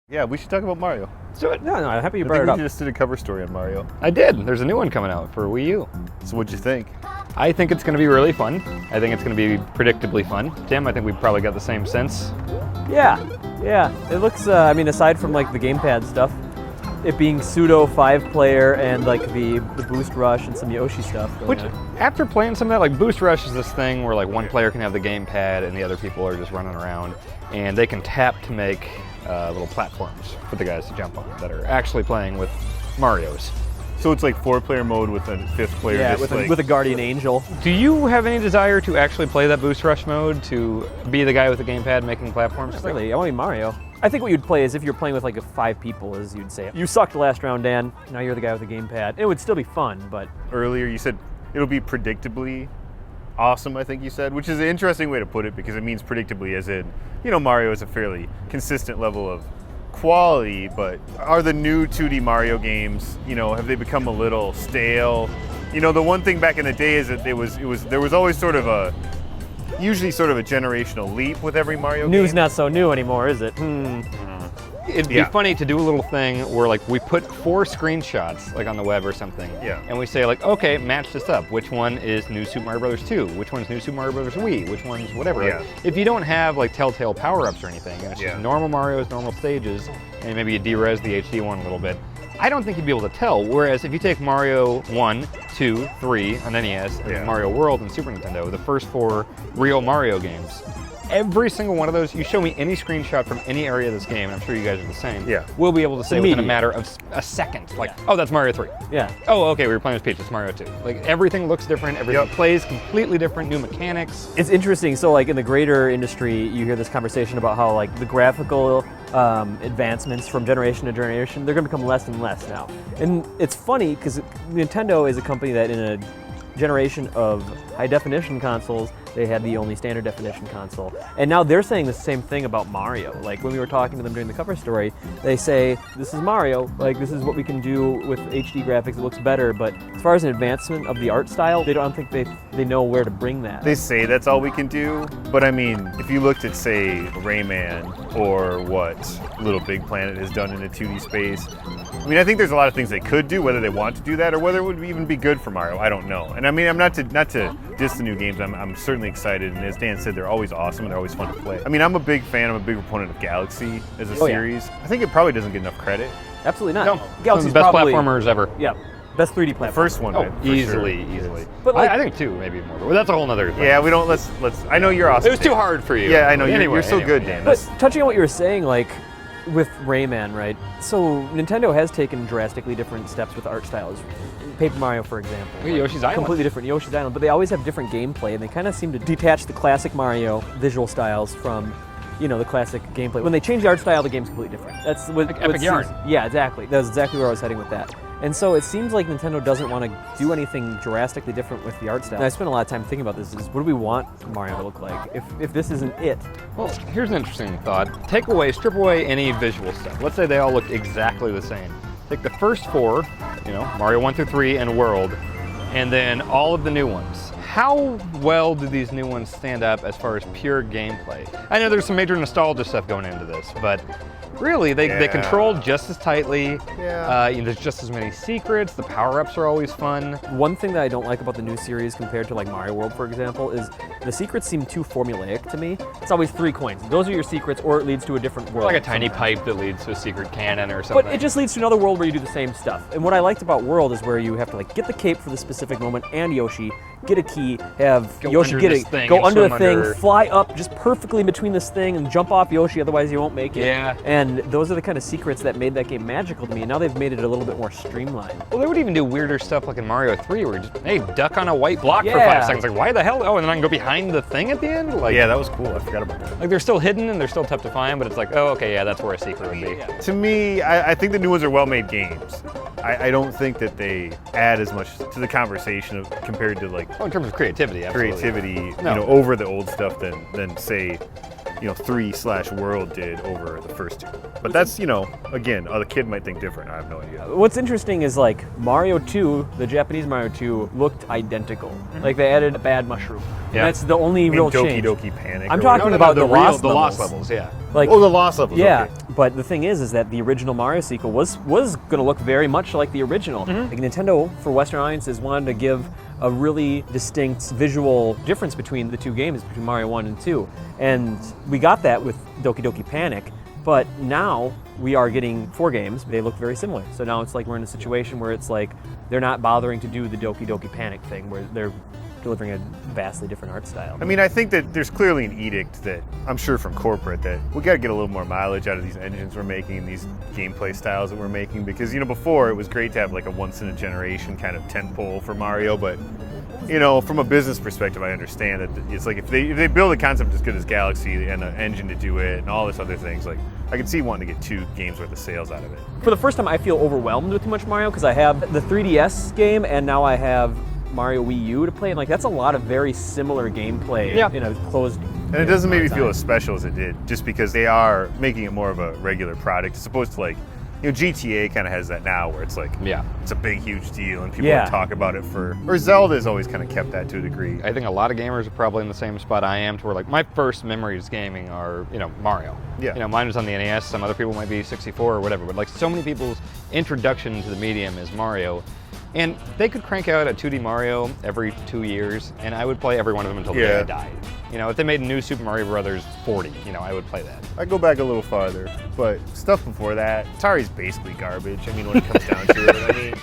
Yeah, we should talk about Mario. Let's do it. No, I'm happy you I brought think it up. we just did a cover story on Mario. I did. There's a new one coming out for Wii U. So what'd you think? I think it's going to be really fun. I think it's going to be predictably fun. Tim, I think we probably got the same sense. Yeah. It looks, I mean, aside from like the gamepad stuff, it being pseudo 5-player and like the boost rush and some Yoshi stuff. Which, after playing some of that, like Boost Rush is this thing where like one player can have the gamepad and the other people are just running around, and they can tap to make little platforms for the guys to jump on that are actually playing with Marios. So it's like 4-player mode with a 5th player. Yeah, just with a guardian angel. Do you have any desire to actually play that Boost Rush mode, to be the guy with the gamepad making platforms? Really, I want to be Mario. I think what you'd play is if you're playing with like 5 people, as you'd say, you sucked last round, Dan. Now you're the guy with the gamepad. It would still be fun, but Earlier you said it'll be predictably awesome, I think you said, which is an interesting way to put it because it means predictably as in, Mario is a fairly consistent level of quality, but are the new 2D Mario games, have they become a little stale? The one thing back in the day is that there was always usually sort of a generational leap with every Mario new's game. not so new anymore, is it? It'd be funny to do a little thing where like we put 4 screenshots like on the web or something, and we say like, okay, match this up. Which one is New Super Mario Bros. 2? Which one's New Super Mario Bros. Wii? Which one's whatever? Yeah. Like, if you don't have like telltale power-ups or anything, and it's just normal Marios, normal stages, and maybe you de-res the HD one a little bit, I don't think you'd be able to tell. Whereas if you take Mario 1, 2, 3 on NES, and Mario World and Super Nintendo, the first 4 real Mario games, every single one of those, you show me any screenshot from any area of this game, and I'm sure you guys are the same, we'll be able to say within a matter of a second, like, oh, that's Mario 3. Yeah. Oh, okay, we were playing with Peach, it's Mario 2. Like, everything looks different, everything plays completely different, new mechanics. It's interesting, so like in the greater industry, you hear this conversation about how like the graphical advancements from generation to generation, they're gonna become less and less now. And it's funny, because Nintendo is a company that in a generation of high definition consoles, they had the only standard definition console. And now they're saying the same thing about Mario. Like when we were talking to them during the cover story, they say, this is Mario, like this is what we can do with HD graphics, it looks better, but as far as an advancement of the art style, they don't think they know where to bring that. They say that's all we can do, but I mean, if you looked at, say, Rayman or what Little Big Planet has done in a 2D space, I mean, I think there's a lot of things they could do, whether they want to do that or whether it would even be good for Mario, I don't know. And I mean, I'm not to diss the new games, I'm certainly excited, and as Dan said, they're always awesome and they're always fun to play. I mean, I'm a big fan, I'm a big proponent of Galaxy as a series. I think it probably doesn't get enough credit. Absolutely not. No, Galaxy's best probably, platformers ever. Yeah, best 3D platformer. The first one, Oh, for easily. But like, I think 2, maybe more, but that's a whole nother thing. Yeah, we don't, let's, I know you're awesome. It was too hard for you. Yeah, I know, Anyway, you're so good, Dan. but touching on what you were saying, like, with Rayman, right? So Nintendo has taken drastically different steps with art styles. Paper Mario, for example. Yoshi's Island. Completely different, Yoshi's Island, but they always have different gameplay, and they kind of seem to detach the classic Mario visual styles from, the classic gameplay. When they change the art style, the game's completely different. That's what Epic Yarn. Yeah, exactly. That was exactly where I was heading with that. And so it seems like Nintendo doesn't want to do anything drastically different with the art style. And I spent a lot of time thinking about this, is what do we want Mario to look like if this isn't it? Well, here's an interesting thought. Strip away any visual stuff. Let's say they all look exactly the same. Take the first 4, Mario 1 through 3 and World, and then all of the new ones. How well do these new ones stand up as far as pure gameplay? I know there's some major nostalgia stuff going into this, but really, they control just as tightly. There's just as many secrets. The power-ups are always fun. One thing that I don't like about the new series compared to like Mario World, for example, is the secrets seem too formulaic to me. It's always 3 coins. Those are your secrets, or it leads to a different world. Like a tiny pipe that leads to a secret cannon or something. But it just leads to another world where you do the same stuff. And what I liked about World is where you have to like get the cape for the specific moment and Yoshi, get a key, have Yoshi go under the thing, fly up just perfectly between this thing and jump off Yoshi, otherwise you won't make it. Yeah. And those are the kind of secrets that made that game magical to me, and now they've made it a little bit more streamlined. Well, they would even do weirder stuff like in Mario 3 where you just, hey, duck on a white block for 5 seconds. Like, why the hell? Oh, and then I can go behind the thing at the end? Like, yeah, that was cool. I forgot about that. Like, they're still hidden and they're still tough to find, but it's like, oh, okay, yeah, that's where a secret would be. To me, I think the new ones are well-made games. I don't think that they add as much to the conversation compared to like in terms of creativity, absolutely. over the old stuff than say, 3/World did over the first two. But that's, again, the kid might think different. I have no idea. What's interesting is like Mario 2, the Japanese Mario 2, looked identical. Like they added a bad mushroom. Yeah. And that's the only real Doki change. Doki Panic. I'm or talking whatever. about the real, lost lost levels. Yeah. Like, the lost levels. yeah, Okay. but the thing is that the original Mario sequel was going to look very much like the original. Like Nintendo, for Western audiences, wanted to give a really distinct visual difference between the two games, between Mario 1 and 2. And we got that with Doki Doki Panic, but now we are getting 4 games. They look very similar. So now it's like we're in a situation where it's like they're not bothering to do the Doki Doki Panic thing, where they're delivering a vastly different art style. I mean, I think that there's clearly an edict that I'm sure from corporate that we got to get a little more mileage out of these engines we're making, these gameplay styles that we're making, because before it was great to have like a once in a generation kind of tentpole for Mario, but from a business perspective, I understand that it's like if they build a concept as good as Galaxy and an engine to do it and all this other things, like I can see wanting to get 2 games worth of sales out of it. For the first time, I feel overwhelmed with too much Mario because I have the 3DS game and now I have Mario Wii U to play, and like that's a lot of very similar gameplay in a closed. And it doesn't make me feel as special as it did, just because they are making it more of a regular product, as opposed to like, GTA kind of has that now, where it's like, it's a big, huge deal, and people talk about it or Zelda's always kind of kept that to a degree. I think a lot of gamers are probably in the same spot I am, to where like my first memories gaming are, Mario. Yeah. Mine was on the NES, some other people might be 64 or whatever, but like so many people's introduction to the medium is Mario. And they could crank out a 2D Mario every 2 years, and I would play every one of them until the day I died. If they made a new Super Mario Brothers 40, I would play that. I go back a little farther, but stuff before that, Atari's basically garbage. I mean, when it comes down to it,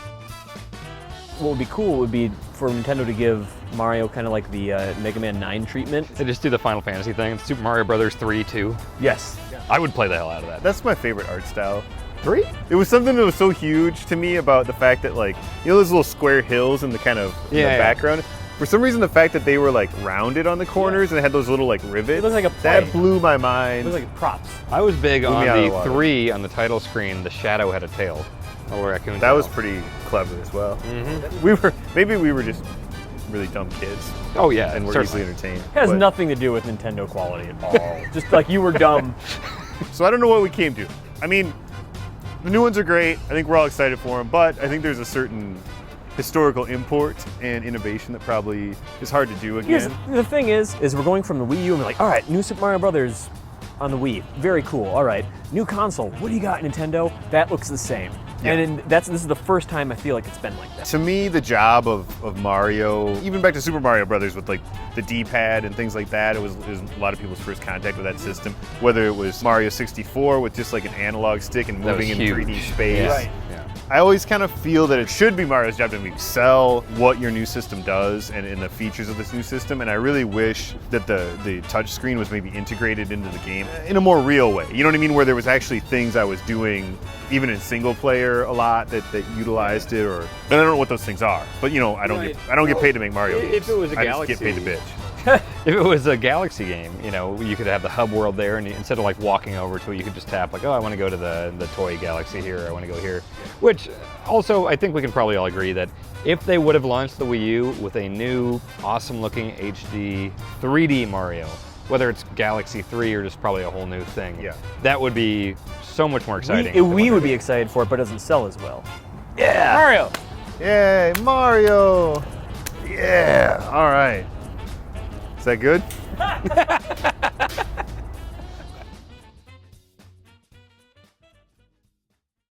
What would be cool would be for Nintendo to give Mario kind of like the Mega Man 9 treatment. They just do the Final Fantasy thing, Super Mario Brothers 3 too. Yes. I would play the hell out of that. That's my favorite art style. 3? It was something that was so huge to me about the fact that, like, those little square hills in the kind of in the background. For some reason, the fact that they were like rounded on the corners and had those little like rivets, it looked like a that blew my mind. It was like props. I was big on the the 3 on the title screen. The shadow had a tail, or raccoon. That was pretty clever as well. Maybe we were just really dumb kids. Oh yeah, and we're easily entertained. It has nothing to do with Nintendo quality at all. Just like you were dumb. So I don't know what we came to. I mean, the new ones are great. I think we're all excited for them, but I think there's a certain historical import and innovation that probably is hard to do again. The thing is we're going from the Wii U and we're like, all right, new Super Mario Brothers on the Wii, very cool. All right, new console. What do you got, Nintendo? That looks the same. Yeah. And this is the first time I feel like it's been like that. To me, the job of Mario, even back to Super Mario Brothers with like the D-pad and things like that, it was a lot of people's first contact with that system. Whether it was Mario 64 with just like an analog stick and moving in 3D space. Yeah. Right. Yeah. I always kind of feel that it should be Mario's job to maybe sell what your new system does and the features of this new system, and I really wish that the touch screen was maybe integrated into the game in a more real way. You know what I mean? Where there was actually things I was doing even in single player a lot that utilized it, and I don't know what those things are. But I don't get paid to make Mario games. If it was a Galaxy, I just get paid to bitch. If it was a Galaxy game, you could have the hub world there, and instead of like walking over to it, you could just tap like, oh, I want to go to the toy Galaxy here, I want to go here. Which also, I think we can probably all agree that if they would have launched the Wii U with a new, awesome-looking HD 3D Mario, whether it's Galaxy 3 or just probably a whole new thing, that would be so much more exciting. We would be excited for it, but it doesn't sell as well. Yeah, Mario. Yay, Mario. Yeah. All right. Is that good?